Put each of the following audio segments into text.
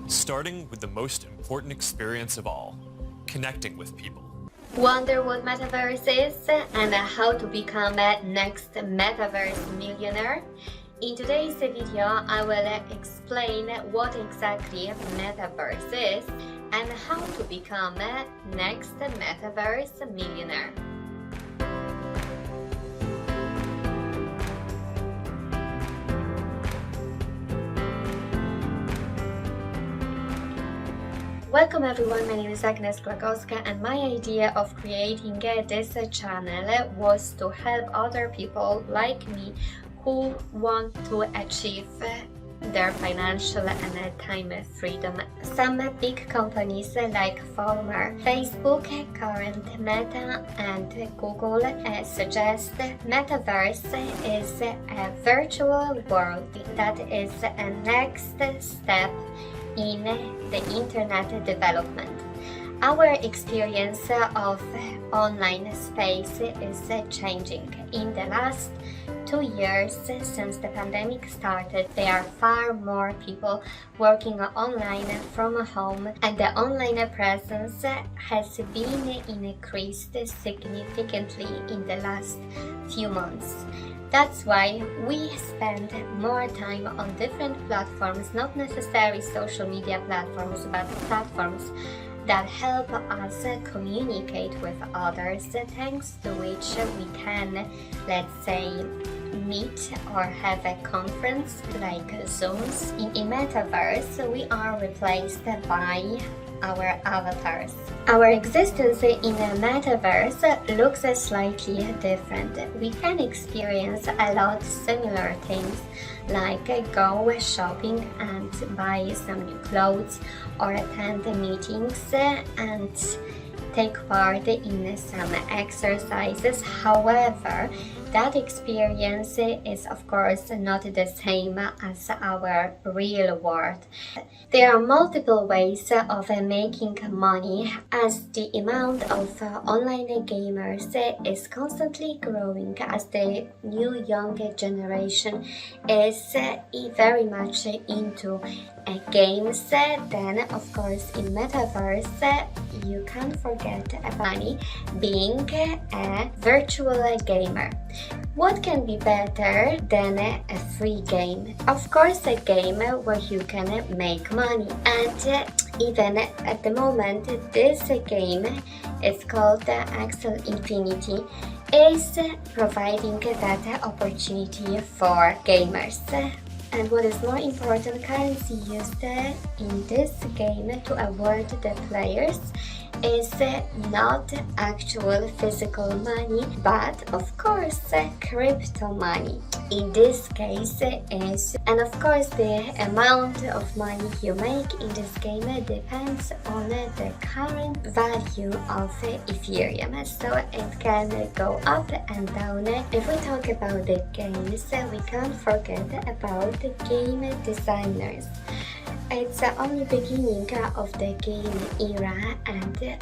starting with the most important experience of all, connecting with people. Wonder what Metaverse is and how to become a next Metaverse millionaire? In today's video, I will explain what exactly Metaverse is and how to become a next Metaverse millionaire. Welcome everyone, my name is Agnes and my idea of creating this channel was to help other people like me who want to achieve their financial and time freedom. Some big companies like former Facebook, current Meta and Google suggest Metaverse is a virtual world that is a next step in the internet development. Our experience of online space is changing. In the last 2 years since the pandemic started, there are far more people working online from home, and the online presence has been increased significantly in the last few months. That's why we spend more time on different platforms, not necessarily social media platforms, but platforms that help us communicate with others, thanks to which we can, let's say, meet or have a conference like Zooms. In Metaverse, we are replaced by our avatars. Our existence in a Metaverse looks slightly different. We can experience a lot similar things like go shopping and buy some new clothes, or attend meetings and take part in some exercises. However, that experience is of course not the same as our real world. There are multiple ways of making money, as the amount of online gamers is constantly growing, as the new young generation is very much into games. Then of course in Metaverse you can't forget about money, being a virtual gamer. What can be better than a free game? Of course, a game where you can make money. And even at the moment, this game is called Axie Infinity, is providing that opportunity for gamers. And what is more important, currency used in this game to award the players is not actual physical money, but of course crypto money. In this case is, and of course the amount of money you make in this game depends on the current value of Ethereum, so it can go up and down. If we talk about the games, we can't forget about the game designers. It's only beginning of the game era, and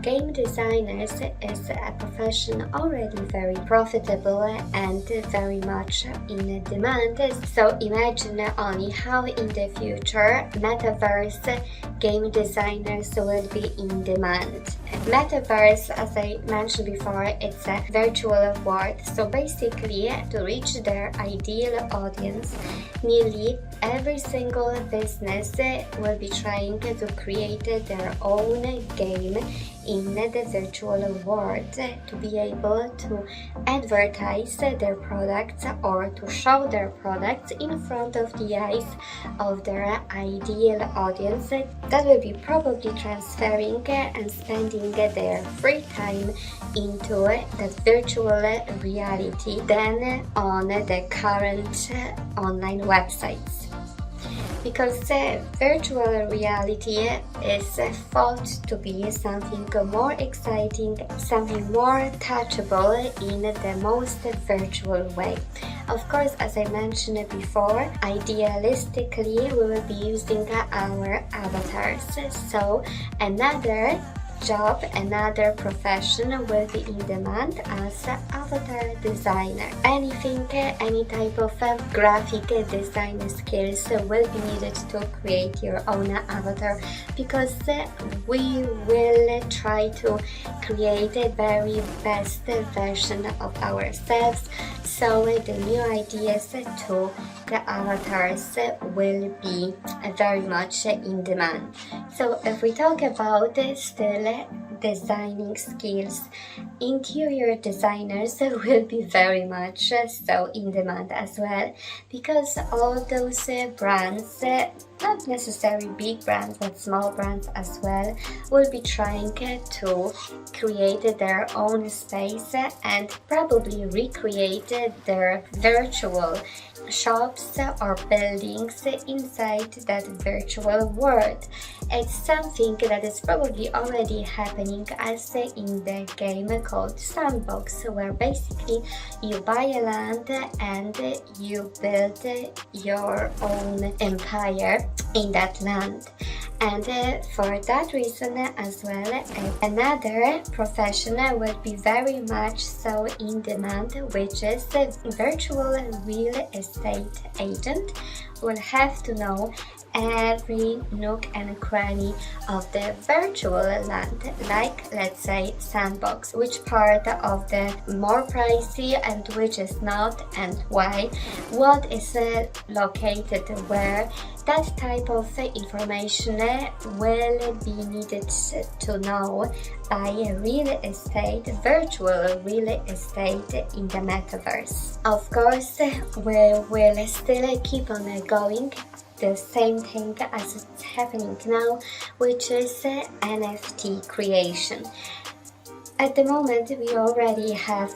game designers is a profession already very profitable and very much in demand. So imagine only how in the future Metaverse game designers will be in demand. Metaverse, as I mentioned before, it's a virtual world, so basically to reach their ideal audience, nearly every single business will be trying to create their own game in the virtual world to be able to advertise their products or to show their products in front of the eyes of their ideal audience that will be probably transferring and spending their free time into that virtual reality than on the current online websites. Because virtual reality is thought to be something more exciting, something more touchable in the most virtual way. Of course, as I mentioned before, idealistically we will be using our avatars. So another job, another profession will be in demand as avatar designer. Anything, any type of graphic design skills will be needed to create your own avatar, because we will try to create a very best version of ourselves. So the new ideas to the avatars will be very much in demand. So if we talk about still designing skills, interior designers will be very much so in demand as well, because all those brands, not necessarily big brands but small brands as well, will be trying to create their own space and probably recreate their virtual shops or buildings inside that virtual world. It's something that is probably already happening as in the game called Sandbox, where basically you buy a land and you build your own empire in that land. And for that reason as well, another profession will be very much so in demand, which is virtual real estate agent. Will have to know every nook and cranny of the virtual land, like let's say Sandbox, which part of the more pricey and which is not, and why, what is located where. That type of information will be needed to know by virtual real estate in the metaverse. Of course, we will still keep on going the same thing as it's happening now, which is NFT creation. At the moment, we already have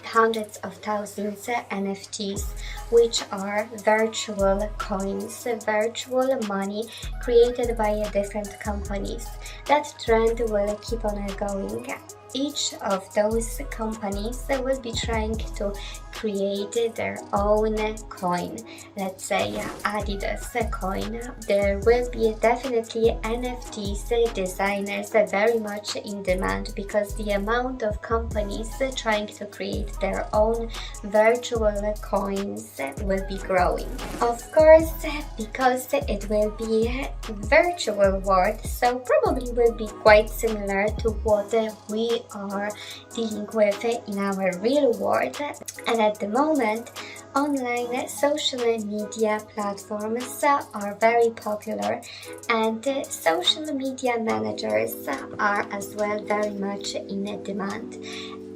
hundreds of thousands NFTs, which are virtual coins, virtual money created by different companies. That trend will keep on going. Each of those companies will be trying to create their own coin. Let's say Adidas coin. There will be definitely NFTs designers very much in demand, because the amount of companies trying to create their own virtual coins will be growing. Of course, because it will be a virtual world, so probably will be quite similar to what we are dealing with in our real world. And at the moment, online social media platforms are very popular, and social media managers are as well very much in demand.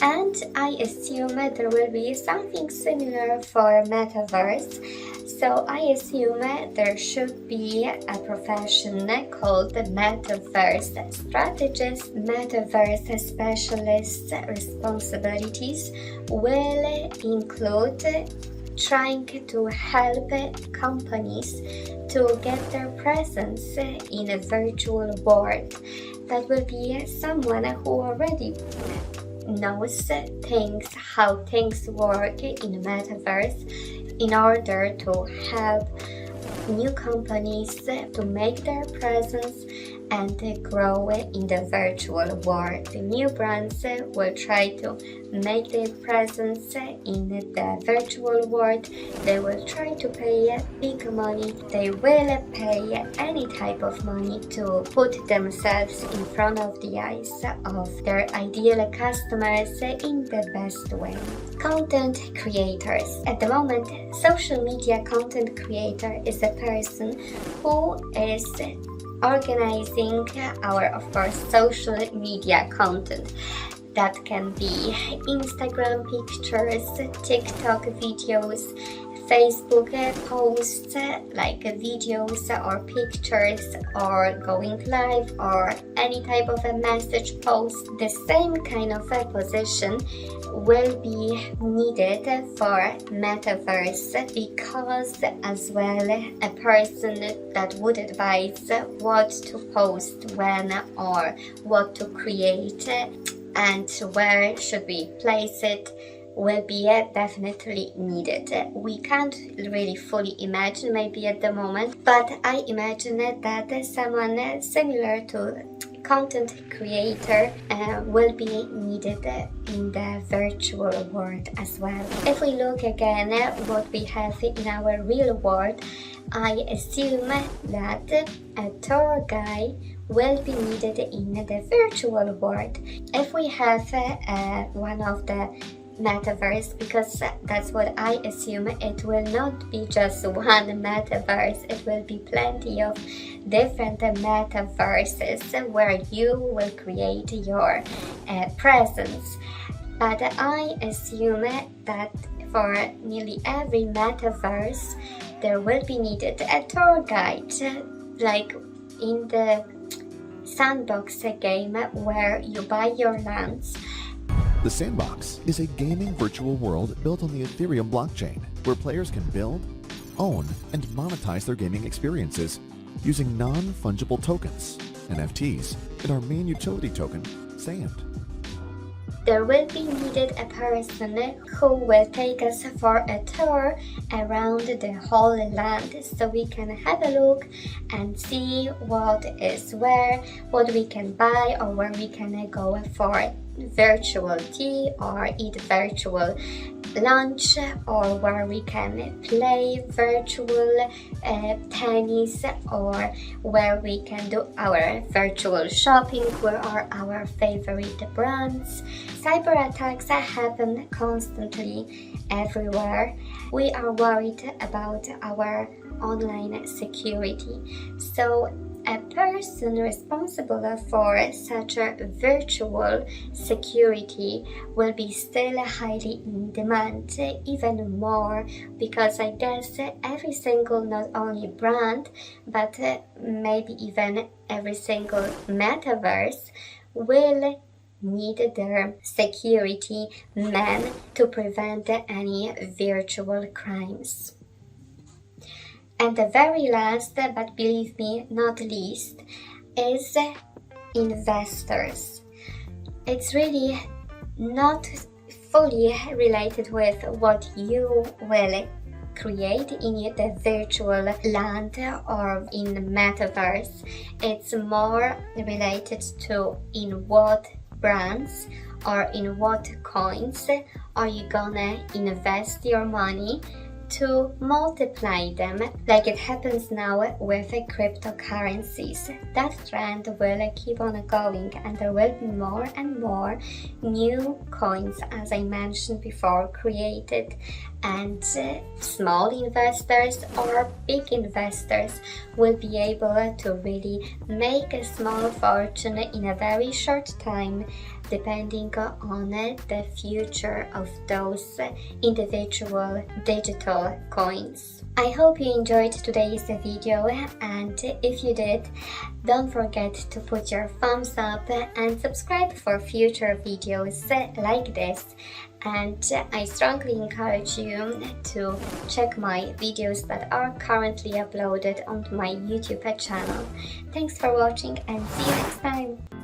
And I assume there will be something similar for Metaverse. So I assume there should be a profession called Metavere Strategist. Metaverse specialist responsibilities will include trying to help companies to get their presence in a virtual world. That will be someone who already knows things, how things work in Metaverse, in order to help new companies to make their presence and grow in the virtual world. The new brands will try to make their presence in the virtual world. They will try to pay big money. They will pay any type of money to put themselves in front of the eyes of their ideal customers in the best way. Content creators. At the moment, social media content creator is a person who is organizing our, of course, social media content. That can be Instagram pictures, TikTok videos, Facebook posts like videos or pictures, or going live, or any type of a message post. The same kind of a position will be needed for Metaverse, because as well a person that would advise what to post when, or what to create and where should we place it, will be definitely needed. We can't really fully imagine maybe at the moment, but I imagine that someone similar to content creator will be needed in the virtual world as well. If we look again at what we have in our real world, I assume that a tour guide will be needed in the virtual world. If we have one of the metaverse, because that's what I assume, it will not be just one metaverse, it will be plenty of different metaverses where you will create your presence. But I assume that for nearly every metaverse there will be needed a tour guide, like in the Sandbox game where you buy your lands. The Sandbox is a gaming virtual world built on the Ethereum blockchain where players can build, own, and monetize their gaming experiences using non-fungible tokens, NFTs, and our main utility token, Sand. There will be needed a person who will take us for a tour around the whole land so we can have a look and see what is where, what we can buy, or where we can go for virtual tea or eat virtual lunch, or where we can play virtual tennis, or where we can do our virtual shopping, where are our favorite brands. Cyber attacks happen constantly everywhere. We are worried about our online security. So a person responsible for such a virtual security will be still highly in demand, even more, because I guess every single, not only brand, but maybe even every single metaverse will need their security men to prevent any virtual crimes. And the very last, but believe me, not least, is investors. It's really not fully related with what you will create in the virtual land or in the metaverse. It's more related to in what brands or in what coins are you gonna invest your money to multiply them, like it happens now with cryptocurrencies. That trend will keep on going, and there will be more and more new coins, as I mentioned before, created, and small investors or big investors will be able to really make a small fortune in a very short time, depending on the future of those individual digital coins. I hope you enjoyed today's video, and if you did, don't forget to put your thumbs up and subscribe for future videos like this. And I strongly encourage you to check my videos that are currently uploaded onto my YouTube channel. Thanks for watching, and see you next time!